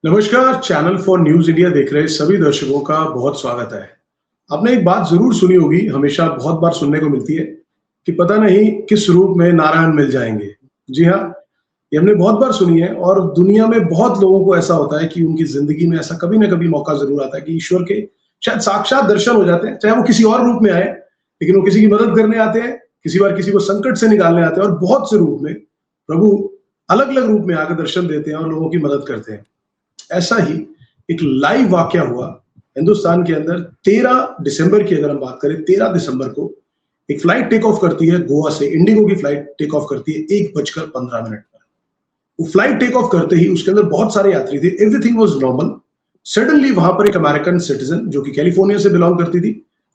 नमस्कार। Channel for news India देख रहे सभी दर्शकों का बहुत स्वागत है। आपने एक बात जरूर सुनी होगी, हमेशा बहुत बार सुनने को मिलती है कि पता नहीं किस रूप में नारायण मिल जाएंगे। जी हाँ, ये हमने बहुत बार सुनी है और दुनिया में बहुत लोगों को ऐसा होता है कि उनकी जिंदगी में ऐसा कभी ना कभी मौका जरूर आता है कि ईश्वर के शायद साक्षात दर्शन हो जाते हैं, चाहे वो किसी और रूप में आए, लेकिन वो किसी की मदद करने आते हैं, किसी बार किसी को संकट से निकालने आते हैं और बहुत से रूप में प्रभु अलग अलग रूप में आकर दर्शन देते हैं और लोगों की मदद करते हैं। ऐसा ही एक लाइव वाकया हुआ हिंदुस्तान के अंदर 13 दिसंबर की। अगर हम बात करें, 13 दिसंबर को एक फ्लाइट टेक ऑफ करती है गोवा से, इंडिगो की फ्लाइट टेक ऑफ करती है 1:15 पर। वो फ्लाइट टेक ऑफ करते ही उसके अंदर बहुत सारे यात्री थे, एवरीथिंग वाज नॉर्मल। सडनली वहां पर एक अमेरिकन सिटीजन जो कि कैलिफोर्निया से बिलोंग करती थी,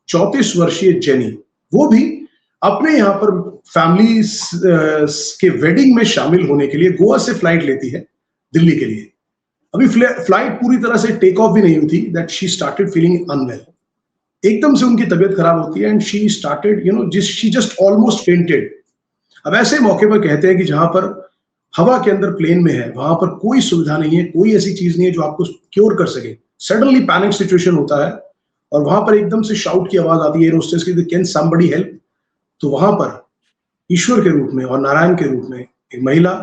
34 वर्षीय जेनी, वो भी अपने यहाँ पर फैमिली के वेडिंग में शामिल होने के लिए गोवा से फ्लाइट लेती है दिल्ली के लिए। अभी फ्लाइट पूरी तरह से टेक ऑफ भी नहीं हुई थी that she started feeling unwell. एकदम से उनकी तबीयत खराब होती है and she started she just almost fainted. अब ऐसे मौके पर कहते हैं कि जहां पर हवा के अंदर प्लेन में है वहां पर कोई सुविधा नहीं है, कोई ऐसी चीज नहीं है जो आपको क्योर कर सके। सडनली पैनिक सिचुएशन होता है और वहां पर एकदम से शाउट की आवाज आती है एयर होस्टेस की, कैन समबडी हेल्प। तो वहां पर ईश्वर के रूप में और नारायण के रूप में एक महिला,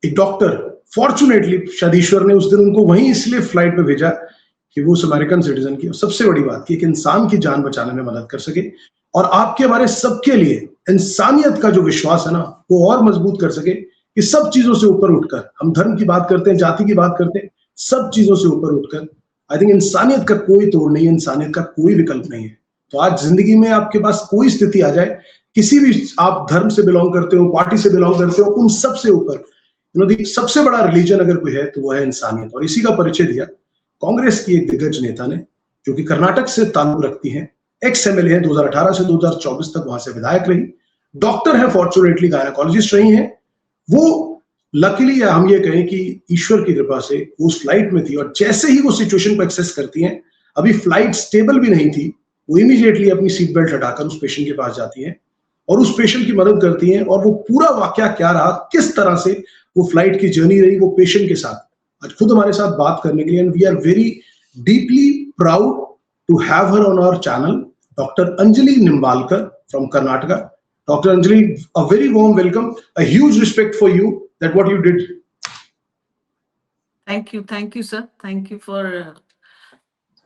एक डॉक्टर, फॉर्चुनेटली शायद ईश्वर ने उस दिन उनको वहीं इसलिए फ्लाइट पे भेजा कि वो उस अमेरिकन सिटीजन की, और सबसे बड़ी बात कि एक इंसान की जान बचाने में मदद कर सके और आपके हमारे सबके लिए इंसानियत का जो विश्वास है ना वो और मजबूत कर सके कि सब चीजों से ऊपर उठकर, हम धर्म की बात करते हैं, जाति की बात करते हैं, सब चीजों से ऊपर उठकर आई थिंक इंसानियत का कोई तोड़ नहीं है, इंसानियत का कोई विकल्प नहीं है। तो आज जिंदगी में आपके पास कोई स्थिति आ जाए, किसी भी आप धर्म से बिलोंग करते हो, पार्टी से बिलोंग करते हो, उन सबसे ऊपर सबसे बड़ा रिलीजन अगर कोई है तो वो है इंसानियत। और इसी का परिचय दिया कांग्रेस की एक दिग्गज नेता ने, जो कि कर्नाटक से ताल्लुक रखती हैं, एक्स एमएलए है, 2018 से 2024 तक वहां से विधायक रही, डॉक्टर है, फॉर्चुनेटली गायनेकोलॉजिस्ट रही हैं। वो लकीली, या हम ये कहें कि ईश्वर की कृपा से उस फ्लाइट में थी और जैसे ही वो सिचुएशन को एक्सेस करती हैं, अभी फ्लाइट स्टेबल भी नहीं थी, वो इमीडिएटली अपनी सीट बेल्ट हटाकर उस पेशेंट के पास जाती है और उस पेशेंट की मदद करती हैं। और वो पूरा वाकया क्या रहा, किस तरह से वो फ्लाइट की जर्नी रही वो पेशेंट के साथ, आज खुद हमारे साथ बात करने के लिए, and we are very deeply proud to have her on our channel, doctor Anjali Nimbalkar from Karnataka. Doctor Anjali, a very warm welcome, a huge respect for you that what you did. Thank you, sir. Thank you for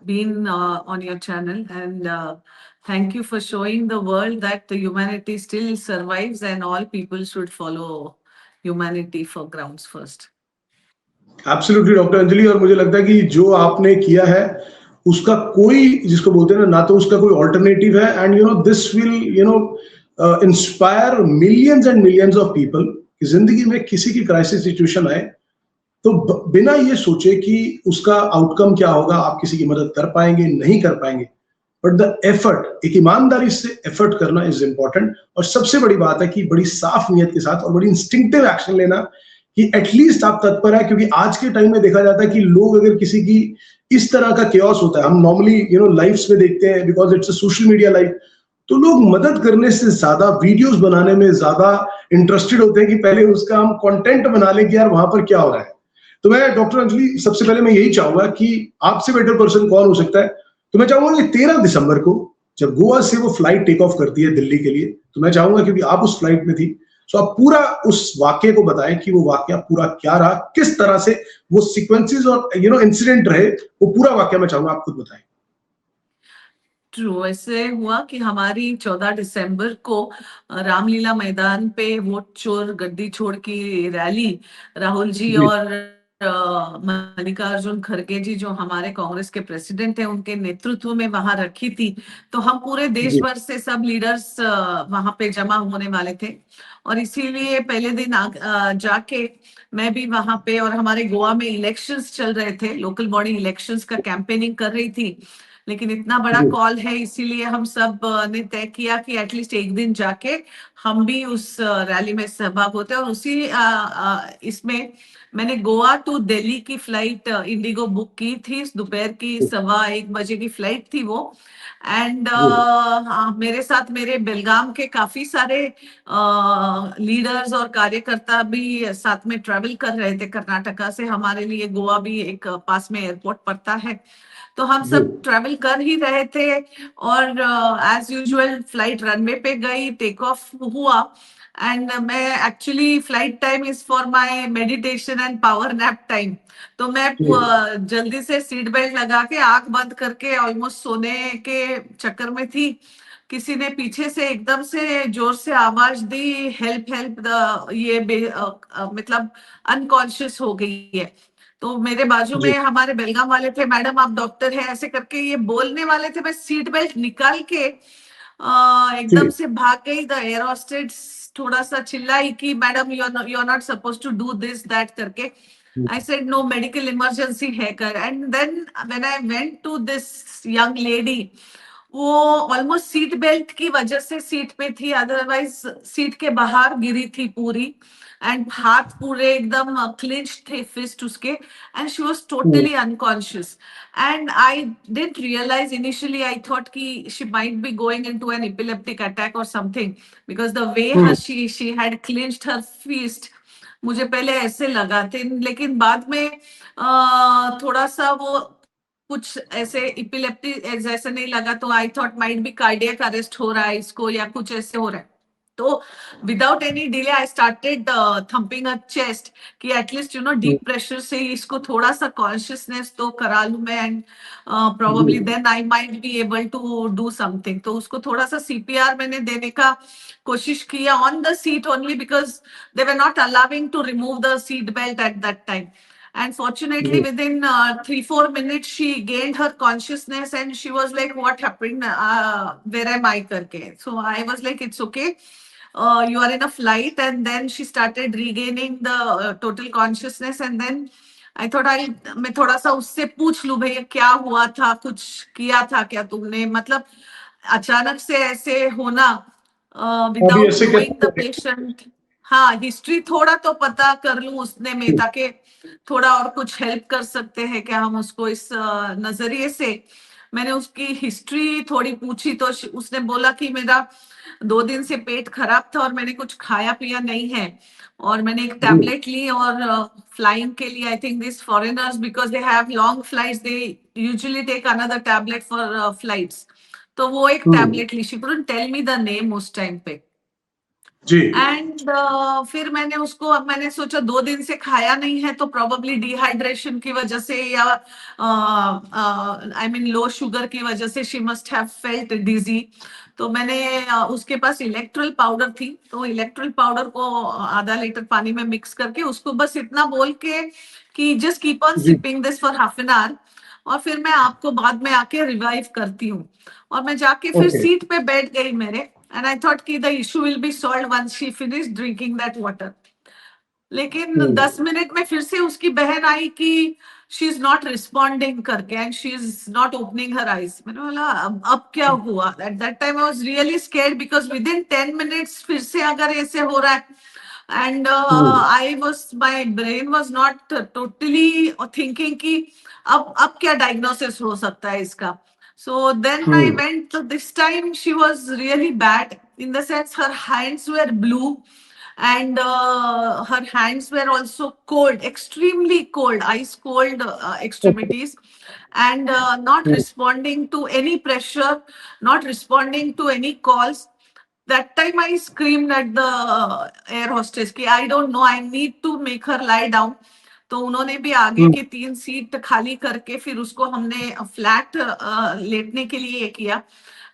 being on your channel, and thank you for showing the world that the humanity still survives and all people should follow humanity for grounds first. Absolutely doctor Anjali, और मुझे लगता है कि जो आपने किया है उसका कोई, जिसको बोलते हैं ना तो उसका कोई ऑल्टरनेटिव है। And this will inspire millions and millions of people कि जिंदगी में किसी की क्राइसिस सिचुएशन आए तो बिना ये सोचे कि उसका आउटकम क्या होगा, आप किसी की मदद कर पाएंगे नहीं कर पाएंगे, बट द एफर्ट, एक ईमानदारी से एफर्ट करना इज इंपॉर्टेंट। और सबसे बड़ी बात है कि बड़ी साफ नीयत के साथ और बड़ी इंस्टिंक्टिव एक्शन लेना कि एटलीस्ट आप तत्पर है, क्योंकि आज के टाइम में देखा जाता है कि लोग अगर किसी की इस तरह का केओस होता है, हम नॉर्मली लाइव्स में देखते हैं because it's a social media live, तो लोग मदद करने से ज्यादा वीडियोस बनाने में ज्यादा इंटरेस्टेड होते हैं कि पहले उसका हम कंटेंट बना लें कि यार वहां पर क्या हो रहा है। तो मैं डॉक्टर अंजलि, सबसे पहले मैं यही चाहूंगा कि आपसे बेटर पर्सन कौन हो सकता है, तो मैं चाहूंगा कि 13 दिसंबर को जब गोवा से वो फ्लाइट टेक ऑफ करती है दिल्ली के लिए, तो मैं चाहूंगा क्योंकि आप उस फ्लाइट में थी, तो आप पूरा उस वाक्य को बताएं कि वो वाक्य पूरा क्या रहा, किस तरह से वो सीक्वेंसेस और इंसिडेंट रहे, वो पूरा वाक्य मैं चाहूंगा आप खुद बताएं। ट्रू, ऐसे हुआ कि हमारी 14 दिसंबर को रामलीला मैदान पे वोट चोर गद्दी छोड़ की रैली राहुल जी और मल्लिकार्जुन खड़गे जी, जो हमारे कांग्रेस के प्रेसिडेंट हैं, उनके नेतृत्व में वहां रखी थी। तो हम पूरे देश भर से सब लीडर्स वहां पे जमा होने वाले थे और इसीलिए पहले दिन जाके मैं भी वहां पे, और हमारे गोवा में इलेक्शंस चल रहे थे, लोकल बॉडी इलेक्शंस का कैंपेनिंग कर रही थी, लेकिन इतना बड़ा कॉल है इसीलिए हम सब ने तय किया कि एटलीस्ट एक दिन जाके हम भी उस रैली में सहभाग होते हैं। और उसी इसमें मैंने गोवा टू दिल्ली की फ्लाइट इंडिगो बुक की थी। दोपहर की 1:15 बजे की फ्लाइट थी वो। एंड मेरे साथ मेरे बेलगाम के काफी सारे लीडर्स और कार्यकर्ता भी साथ में ट्रेवल कर रहे थे कर्नाटका से। हमारे लिए गोवा भी एक पास में एयरपोर्ट पड़ता है, तो हम जी सब ट्रेवल कर ही रहे थे। और एज यूजुअल फ्लाइट रनवे पे गई, टेक ऑफ हुआ। एंड मैं actually flight time is for my meditation and power nap time. तो मैं जल्दी से सीट बेल्ट लगा के आंख बंद करके ऑलमोस्ट सोने के चक्कर में थी। किसी ने पीछे से एकदम से जोर से आवाज दी, हेल्प हेल्प, मतलब अनकॉन्शियस हो गई है। तो मेरे बाजू जी में हमारे बेलगाम वाले थे, मैडम आप डॉक्टर हैं ऐसे करके ये बोलने वाले थे। मैं सीट बेल्ट निकाल के एकदम जी से भाग गई। द एयर होस्टेस थोड़ा सा चिल्लाई कि madam you are not suppose to do this that करके। I said no, medical emergency है कर। And then when I went to this young lady, वो ऑलमोस्ट सीट बेल्ट की वजह से सीट पे थी, अदरवाइज सीट के बाहर गिरी थी पूरी। एंड हाथ पूरे एकदम क्लिंच थे फिस्ट उसके। And she was totally unconscious. And I didn't realise initially, I thought कि she might be going into an epileptic attack और something, because the way she had clinched her fist. मुझे पहले ऐसे लगा थे, लेकिन बाद में थोड़ा सा वो कुछ ऐसे इपिलेप्टी जैसे नहीं लगा, तो I thought might be cardiac arrest हो रहा है इसको या कुछ ऐसे हो रहा है। तो without any delay I started thumping a chest कि एटलीस्ट डीप प्रेशर से इसको थोड़ा सा कॉन्शियसनेस तो करा लूं मैं। And probably then I might be able to do something. तो उसको थोड़ा सा सीपीआर मैंने देने का कोशिश किया on the seat only, because they were not allowing to remove the seat belt at that time. And fortunately, within 3-4 minutes, she gained her consciousness and she was like, "What happened? Where am I?" करके. So I was like, "It's okay. You are in a flight." And then she started regaining the total consciousness. And then I thought मैं थोड़ा सा उससे पूछ लूं, भैया क्या हुआ था, कुछ किया था क्या तुमने, मतलब अचानक से ऐसे होना अभी विदाउट ऐसे नोइंग द कैसे? पेशेंट। हाँ, हिस्ट्री थोड़ा तो पता कर लूं उसने में, ताकि थोड़ा और कुछ हेल्प कर सकते हैं क्या हम उसको, इस नजरिए से मैंने उसकी हिस्ट्री थोड़ी पूछी। तो उसने बोला कि मेरा 2 दिन से पेट खराब था और मैंने कुछ खाया पिया नहीं है, और मैंने एक टैबलेट ली। और फ्लाइंग के लिए, I think this foreigners because they have long flights, they usually take another tablet for flights. तो वो एक टैबलेट ली। She couldn't tell me the name उस टाइम पे। जी एंड फिर मैंने उसको, अब मैंने सोचा 2 दिन से खाया नहीं है तो प्रोबेबली डिहाइड्रेशन की वजह से या आई मीन लो शुगर की वजह से शी मस्ट हैव फेल्ट डिजी। तो मैंने उसके पास इलेक्ट्रल पाउडर थी, तो इलेक्ट्रल पाउडर को आधा लीटर पानी में मिक्स करके उसको बस इतना बोल के कि जस्ट कीप ऑन जी sipping this for half an hour, और फिर मैं आपको बाद में आके रिवाइव करती हूँ। और मैं जाके फिर ओके सीट पे बैठ गई मेरे। एंड आई थॉट कि the issue will be solved once she finish drinking that water. लेकिन 10 मिनट में फिर से उसकी बहन आई कि शी इज नॉट रिस्पॉन्डिंग करके, and she is not opening her eyes. मैंने बोला अब क्या हुआ? Eight that time I was really scared, because with in 10 minutes फिर से अगर ऐसे हो रहा है। And I was, my brain was not totally thinking कि अब क्या डायग्नोसिस हो सकता है इसका। So then I went, so this time she was really bad in the sense her hands were blue, and her hands were also cold, extremely cold, ice cold okay extremities, and not responding to any pressure, not responding to any calls. That time I screamed at the air hostess कि I don't know, I need to make her lie down. तो उन्होंने भी आगे के 3 seat खाली करके फिर उसको हमने फ्लैट लेटने के लिए किया।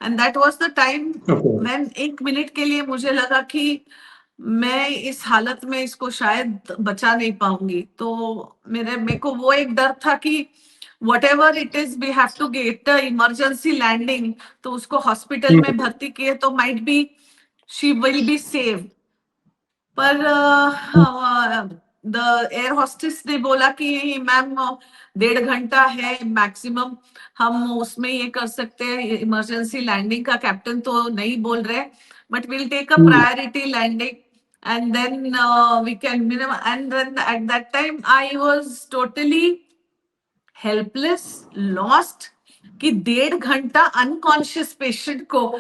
And that was the time okay मैं 1 मिनट के लिए मुझे लगा कि मैं इस हालत में इसको शायद बचा नहीं पाऊंगी। तो मेरे को वो एक डर था कि whatever it is we have to get the emergency landing, तो उसको हॉस्पिटल में भर्ती किए तो might be she will be saved। पर द एयर होस्टेस ने बोला कि मैम 1.5 घंटा है मैक्सिमम, हम उसमें ये कर सकते हैं, इमरजेंसी लैंडिंग का कैप्टन तो नहीं बोल रहे। but we'll take a priority landing, and then we can minimum. And then at that time, I was totally helpless, lost, कि 1.5 घंटा अनकॉन्शियस पेशेंट को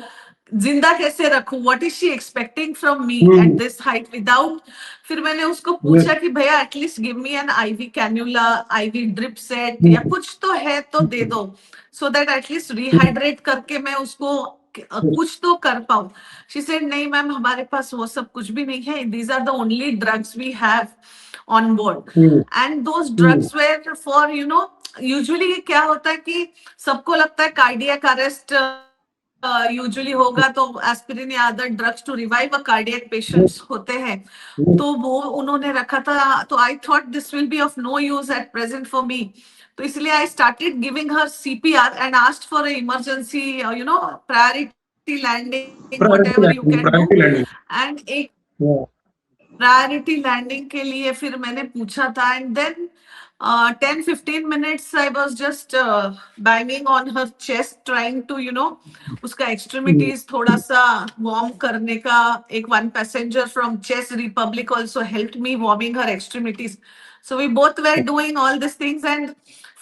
जिंदा कैसे रखूं, what is she expecting from me at this height without. फिर मैंने उसको पूछा कि भैया at least give me an IV cannula, IV drip set या कुछ तो है तो दे दो, सो दैट एटलीस्ट रिहाइड्रेट करके मैं उसको कुछ तो कर पाऊं. शी सेड नहीं मैम, हमारे पास वो सब कुछ भी नहीं है, these are the only drugs we have on board. And those drugs were for usually क्या होता है कि सबको लगता है कार्डियक अरेस्ट यूजुअली होगा तो एस्पिरिन या other drugs to revive a cardiac patients होते हैं, तो वो उन्होंने रखा था. तो I thought this will be of no use at present for me, तो इसलिए I started giving her CPR and asked for emergency priority landing, whatever you can do. And एक प्रायोरिटी लैंडिंग के लिए फिर मैंने पूछा था, and then 10-15 minutes I was just banging on her chest trying to उसका extremities थोड़ा सा warm करने का. एक one passenger from Chess Republic also helped me warming her extremities, so we both were doing all these things, and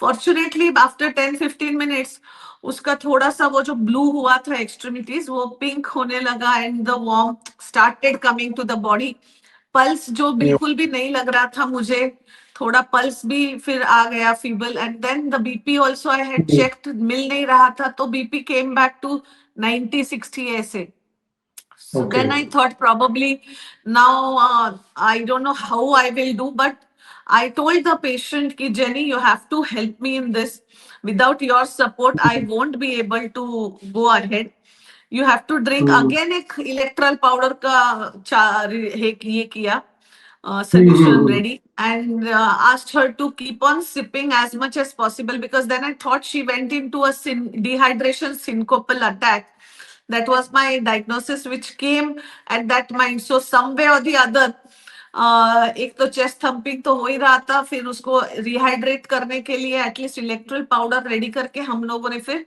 fortunately after 10-15 minutes उसका थोड़ा सा वो जो blue हुआ था extremities वो pink होने लगा, and the warmth started coming to the body. Pulse जो बिल्कुल भी नहीं लग रहा था मुझे, थोड़ा पल्स भी फिर आ गया feeble, and then the BP also I had checked, मिल नहीं रहा था, तो बीपी केम बैक टू 90-60 ऐसे. So then I thought probably now I don't know how I will do, but I told the patient कि Jenny, you have to help me in this. Without your support, I won't be able to go ahead. You have to drink. Again एक electral powder का ये किया solution ready, and asked her to keep on sipping as much as possible, because then I thought she went into a dehydration syncopal attack. That was my diagnosis which came at that mind. So some way or the other, एक तो chest thumping तो हो ही रहा था, फिर उसको rehydrate करने के लिए एटलीस्ट इलेक्ट्रल पाउडर रेडी करके हम लोगों ने फिर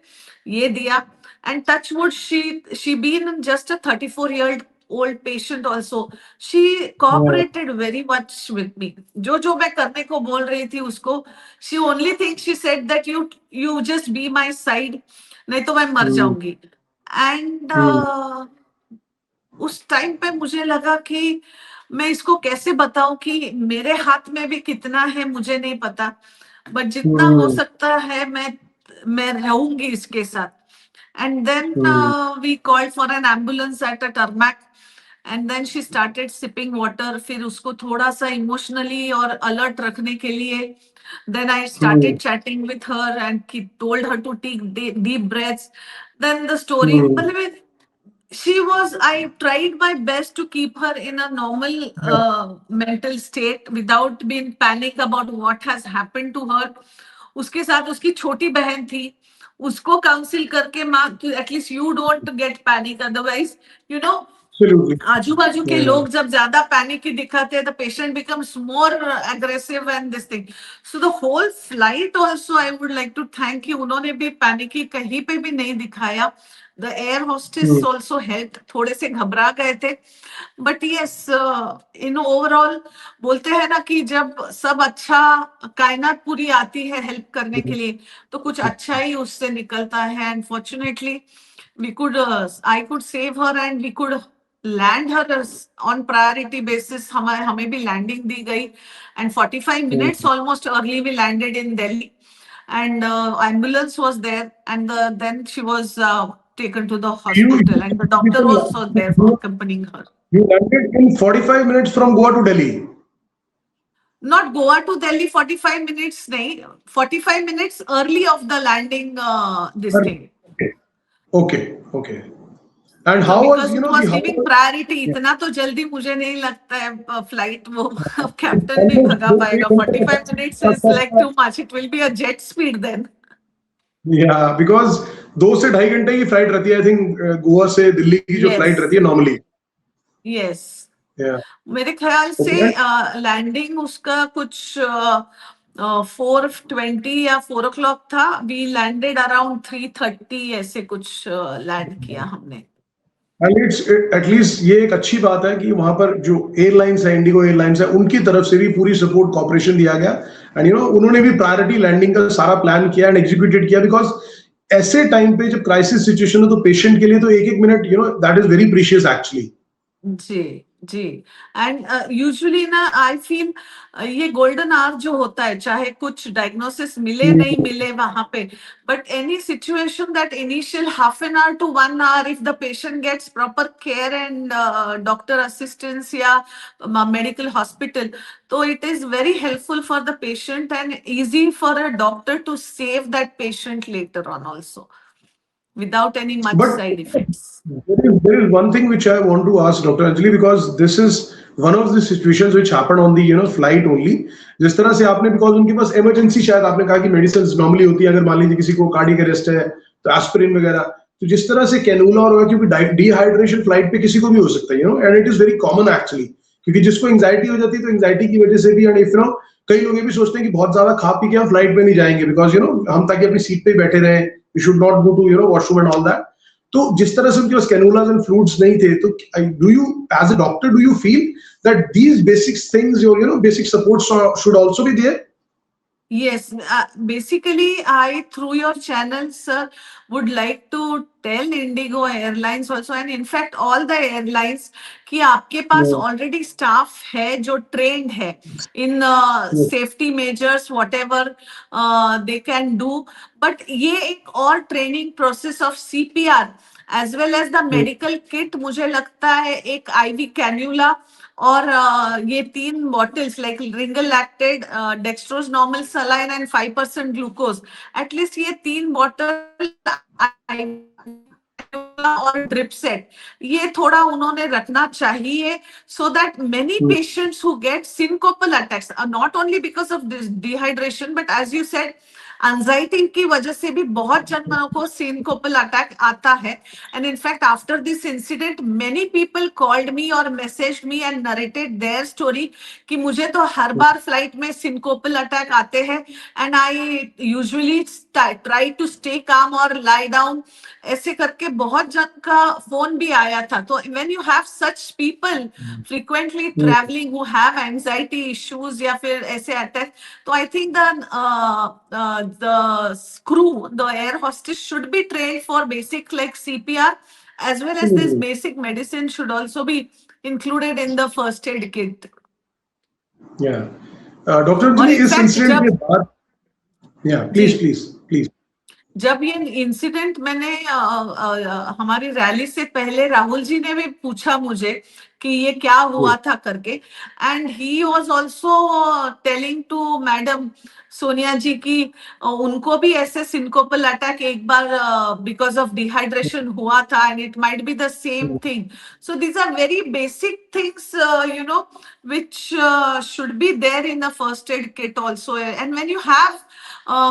ये दिया. And touch wood she been just a 34-year-old patient also. She cooperated very much with me. जो मैं करने को बोल रही थी उसको, she only thing she said that you just be my side, नहीं तो मैं मर जाऊंगी. एंड उस टाइम पे मुझे लगा कि मैं इसको कैसे बताऊं कि मेरे हाथ में भी कितना है मुझे नहीं पता, बट जितना हो सकता है मैं रहूंगी इसके साथ. And then we called for an ambulance at a tarmac, and then she started sipping water. फिर उसको थोड़ा सा emotionally और alert रखने के लिए, then I started chatting with her and told her to take deep breaths. Then the story, मतलब I tried my best to keep her in a normal mental state without being panic about what has happened to her. उसके साथ उसकी छोटी बहन थी, उसको counsel करके माँ, at least you don't get panic, otherwise आजू बाजू के लोग जब ज्यादा पैनिक दिखाते हैं, the patient becomes more aggressive and this thing. So the whole flight also I would like to thank you, उन्होंने भी पैनिक कहीं पे भी नहीं दिखाया. The air hostess also help, थोड़े से घबरा गए थे, बट यस इन ओवरऑल बोलते हैं ना कि जब सब अच्छा, कायनात पूरी आती है हेल्प करने के लिए, तो कुछ अच्छा ही उससे निकलता है. And fortunately I could save her, and we could land her on priority basis. हमें भी landing दी गई, and 45 minutes almost early we landed in Delhi, and ambulance was there, and then she was taken to the hospital, and the doctor was also there for accompanying her. You landed in 45 minutes from Goa to Delhi. Not Goa to Delhi, 45 minutes nahi, 45 minutes early of the landing this thing. Okay. And how was, it was giving priority. इतना तो जल्दी मुझे नहीं लगता है flight वो captain भी भगा पाएगा. 45 minutes is like too much. It will be a jet speed then. Yeah, because 2 से 2.5 घंटे की फ्लाइट रहती है, आई थिंक गोवा से दिल्ली की जो फ्लाइट रहती है नॉर्मली. यस, मेरे ख्याल से लैंडिंग उसका कुछ 4:20 या 4 o'clock था. वी लैंडेड अराउंड 3:30 ऐसे कुछ लैंड किया हमने. एंड इट्स एटलीस्ट ये एक अच्छी बात है कि वहां पर जो एयरलाइंस है, इंडिगो एयरलाइंस है, उनकी तरफ से भी पूरी सपोर्ट कॉपरेशन दिया गया। एंड उन्होंने भी प्रायोरिटी लैंडिंग का सारा प्लान किया एंड एग्जीक्यूटेड किया, बिकॉज ऐसे टाइम पे जब क्राइसिस सिचुएशन हो तो पेशेंट के लिए तो एक एक minute that is very precious actually. जी जी। एंड यूजुअली ना आई फील ये गोल्डन आवर जो होता है, चाहे कुछ डायग्नोसिस मिले नहीं मिले वहां पे, but any situation that initial half an hour to 1 hour, if the patient gets proper care and doctor assistance या मेडिकल हॉस्पिटल, तो it is very helpful for the patient and easy for a doctor to save that patient later on also without any much But side effects. there is one thing which I want to ask Dr. Anjali, because this is one of the situations which happened on the flight only. जिस तरह से आपने, because उनके पास emergency, शायद आपने कहा कि medicine normally होती है, अगर मान लीजिए किसी को कार्डियक अरेस्ट है तो एस्पिरिन वगैरह, तो जिस तरह से कैनुला और क्योंकि डिहाइड्रेशन फ्लाइट पे किसी को भी हो सकता है, and it is very common actually, क्योंकि जिसको एंग्जाइटी हो जाती है तो एंग्जाइटी की वजह से भी, एंड इफ कई लोग ये भी सोचते हैं कि बहुत ज्यादा खा पी के हम फ्लाइट पे नहीं जाएंगे, बिकॉज हम ताकि अपनी सीट पे ही बैठे रहे, we should not go to washroom and all that. तो जिस तरह से उनके पास कैनुलास एंड फ्लूइड्स नहीं थे, तो do you as a doctor do you feel that these basic things, your basic support should also be there? Yes, basically, I through your channel, sir, would like to tell Indigo Airlines also, and in fact all the airlines, कि आपके पास already staff है जो trained है in safety measures, whatever they can do, but ये एक और training process of CPR as well as the medical kit, मुझे लगता है एक IV cannula और ये 3 bottles like Ringer lactated, dextrose normal saline and 5% glucose, at least ये 3 बॉटल और ड्रिप सेट, ये थोड़ा उन्होंने रखना चाहिए, so that many patients who get syncopal attacks, not only because of dehydration but as you said anxiety की वजह से भी बहुत जनों को सिंकोपल अटैक आता है। And in fact after this incident many people called me और messaged me and narrated their story कि मुझे तो हर बार फ्लाइट में सिंकोपल अटैक आते हैं and I usually try to stay calm और लाई डाउन, ऐसे करके बहुत जन का फोन भी आया था। तो when you have such people frequently travelling who have anxiety issues या फिर ऐसे अटैक, तो I think the crew, the air hostess should be trained for basic like CPR, as well as this basic medicine should also be included in the first aid kit. Yeah. Dr. Anjali, इस incident के बाद, yeah, please. जब ये incident मैंने हमारी rally से पहले राहुल जी ने भी पूछा मुझे कि ये क्या हुआ था करके, and he was also telling to madam Sonia ji की उनको भी ऐसे सिंकोपल अटैक एक बार बिकॉज ऑफ डिहाइड्रेशन हुआ था, and it might be the same thing. So these are very basic things which should be there in the first aid kit also. And when you have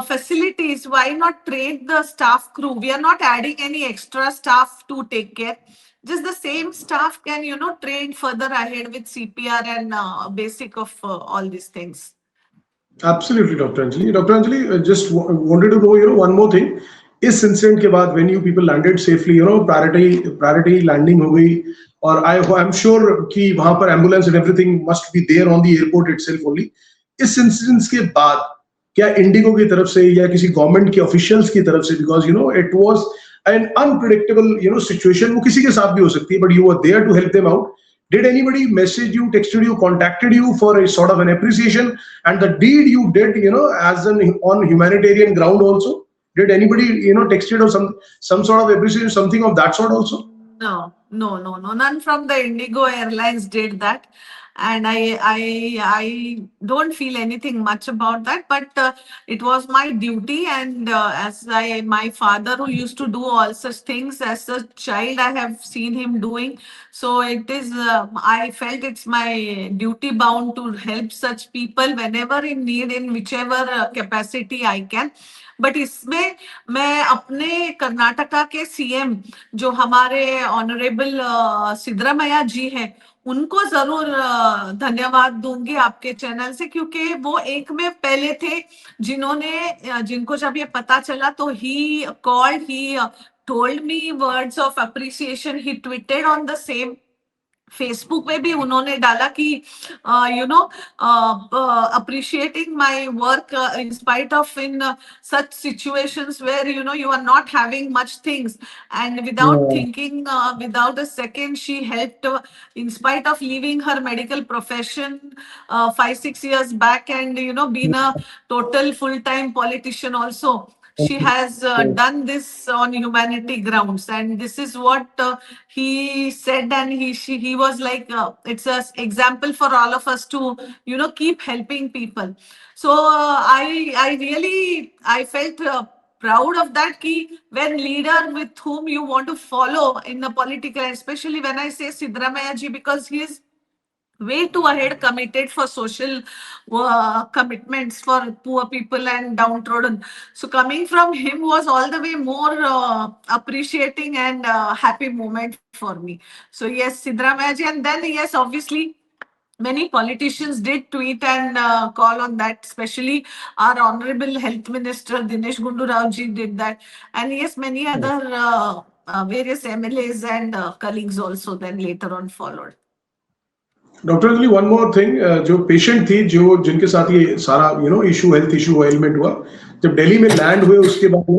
facilities, why not train the staff crew? We are not adding any extra staff to take care. Just the same staff can, train further ahead with CPR and basic of all these things. Absolutely, Dr. Anjali. Dr. Anjali, just wanted to know, one more thing. इस incident के बाद when you people landed safely, priority landing हो गई, और I am sure कि वहां पर ambulance and everything must be there on the airport itself only. इस इंसिडेंट्स के बाद क्या इंडिगो की तरफ से या किसी गवर्नमेंट के ऑफिशियल्स की तरफ से, because it was an unpredictable situation, वो किसी के साथ भी हो सकती है, but you were there to help them out, did anybody message you, texted you, contacted you for a sort of an appreciation and the deed you did as on humanitarian ground also? Did anybody texted or some sort of appreciation, something of that sort also? No, none from the Indigo Airlines did that, and I don't feel anything much about that, but it was my duty, and as my father who used to do all such things as a child, I have seen him doing, so it is I felt it's my duty bound to help such people whenever in need, in whichever capacity I can. But इसमें मैं अपने कर्नाटका के CM जो हमारे honourable Siddaramaiah जी हैं, उनको जरूर धन्यवाद दूंगी आपके चैनल से, क्योंकि वो एक में पहले थे जिनको जब ये पता चला तो ही told me words of appreciation. He tweeted on the same. Facebook पे भी उन्होंने डाला कि you know appreciating my work in spite of in such situations where you are not having much things, and without Yeah. thinking, without a second, she helped, in spite of leaving her medical profession 5-6 years back, and being a total full-time politician also. She has done this on humanity grounds, and this is what he said. And he was like, it's an example for all of us to keep helping people. So I really, I felt proud of that key, when leader with whom you want to follow in the political, especially when I say Siddaramaiah ji, because he is way too ahead, committed for social commitments for poor people and downtrodden. So coming from him was all the way more appreciating and happy moment for me. So yes, Siddaramaiah ji, and then yes, obviously many politicians did tweet and call on that, especially our Honorable Health Minister Dinesh Gundu Rao ji did that. And yes, many other various MLAs and colleagues also then later on followed. Doctor Anjali, one more thing, जो patient थी, जो जिनके साथ ये सारा issue, health issue हुआ, element हुआ, जब दिल्ली में लैंड हुए उसके बाद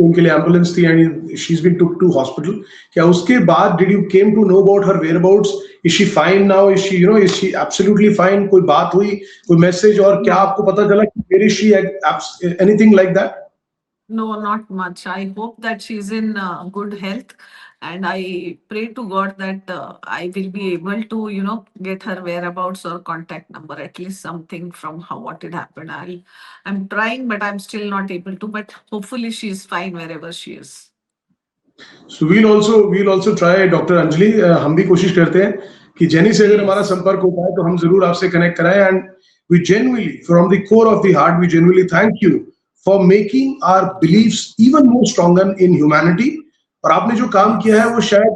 उनके लिए एम्बुलेंस थी and she is been took to hospital, क्या उसके बाद did you came to know about her whereabouts? Is she fine now? Is she is she absolutely fine? कोई बात हुई, कोई मैसेज, और क्या आपको पता चला कि where is she, anything like that? No, not much. I hope that she's in good health, and I pray to God that I will be able to, get her whereabouts or contact number, at least something from what had happened. I'm trying, but I'm still not able to. But hopefully, she's fine wherever she is. So we'll also try, doctor Anjali, हम भी कोशिश करते हैं कि jenny से अगर हमारा संपर्क हो पाए तो हम जरूर आपसे कनेक्ट कराएं. And we genuinely, from the core of the heart, we genuinely thank you for making our beliefs even more stronger in humanity. और आपने जो काम किया है वो शायद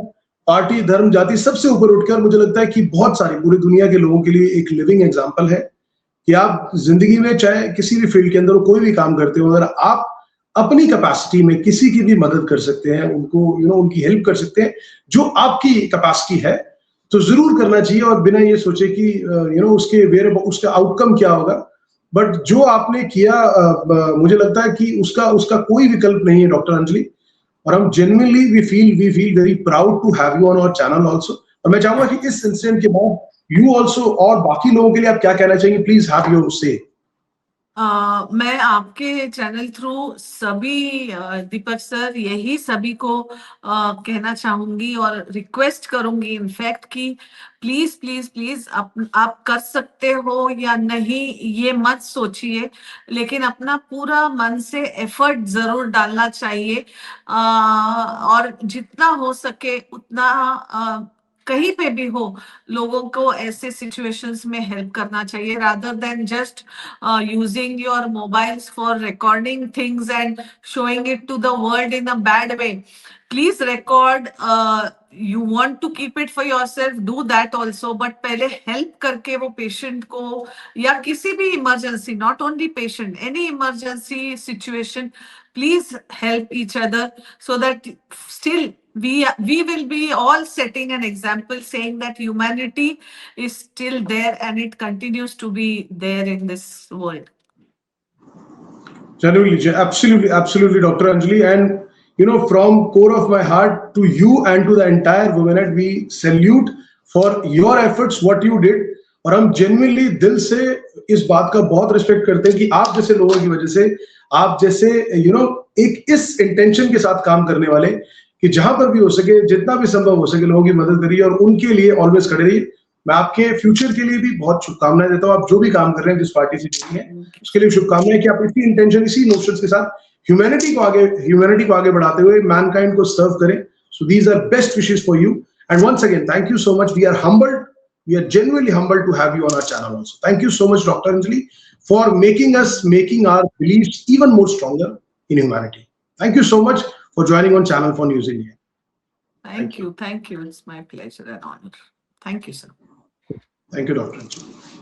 पार्टी, धर्म, जाति सबसे ऊपर उठकर, मुझे लगता है कि बहुत सारी पूरी दुनिया के लोगों के लिए एक लिविंग एग्जांपल है कि आप जिंदगी में चाहे किसी भी फील्ड के अंदर कोई भी काम करते हो, अगर आप अपनी कैपेसिटी में किसी की भी मदद कर सकते हैं, उनको उनकी हेल्प कर सकते हैं जो आपकी कैपेसिटी है, तो जरूर करना चाहिए, और बिना ये सोचे कि उसका आउटकम क्या होगा. बट जो आपने किया, मुझे लगता है कि उसका कोई विकल्प नहीं है डॉक्टर अंजलि, और हम genuinely we feel very proud to have you on our channel also. और मैं चाहूंगा कि इस इंसिडेंट के बाद यू आल्सो और बाकी लोगों के लिए आप क्या कहना चाहेंगे? प्लीज हैव योर से. मैं आपके चैनल थ्रू सभी, दीपक सर, यही सभी को कहना चाहूंगी और रिक्वेस्ट करूंगी इनफैक्ट कि प्लीज प्लीज प्लीज आप कर सकते हो या नहीं ये मत सोचिए, लेकिन अपना पूरा मन से एफर्ट जरूर डालना चाहिए, और जितना हो सके उतना कहीं पे भी हो लोगों को ऐसे सिचुएशंस में हेल्प करना चाहिए, rather than just using your mobiles for recording things and showing it to the world in a bad way. Please record. You want to keep it for yourself, do that also, but पहले help करके वो patient को, या किसी भी emergency, not only patient, any emergency situation, please help each other, so that still we will be all setting an example, saying that humanity is still there and it continues to be there in this world. Genuinely, absolutely, Dr. Anjali. And from core of my heart to you and to the entire Womenet, we salute for your efforts, what you did. और हम genuinely दिल से इस बात का बहुत respect करते हैं कि आप जैसे लोगों की वजह से, आप जैसे एक इस इंटेंशन के साथ काम करने वाले कि जहां पर भी हो सके, जितना भी संभव हो सके, लोगों की मदद करिए और उनके लिए ऑलवेज खड़े रहिए. मैं आपके फ्यूचर के लिए भी बहुत शुभकामनाएं देता हूं. आप जो भी काम कर रहे हैं, जिस पार्टी से जुड़ी हैं, उसके लिए शुभकामनाएं कि आप इसी इंटेंशन, इसी नोशंस के साथ ह्यूमैनिटी को आगे बढ़ाते हुए मैनकाइंड को सर्व करें. So these are best wishes for you. And once again, thank you so much. We are genuinely humbled to have you on our channel also. Thank you so much, Dr. Anjali, for making our beliefs even more stronger in humanity. Thank you so much for joining on Channel 4 News India. Thank you. It's my pleasure and honor. Thank you, sir. Thank you, Dr. Anjali.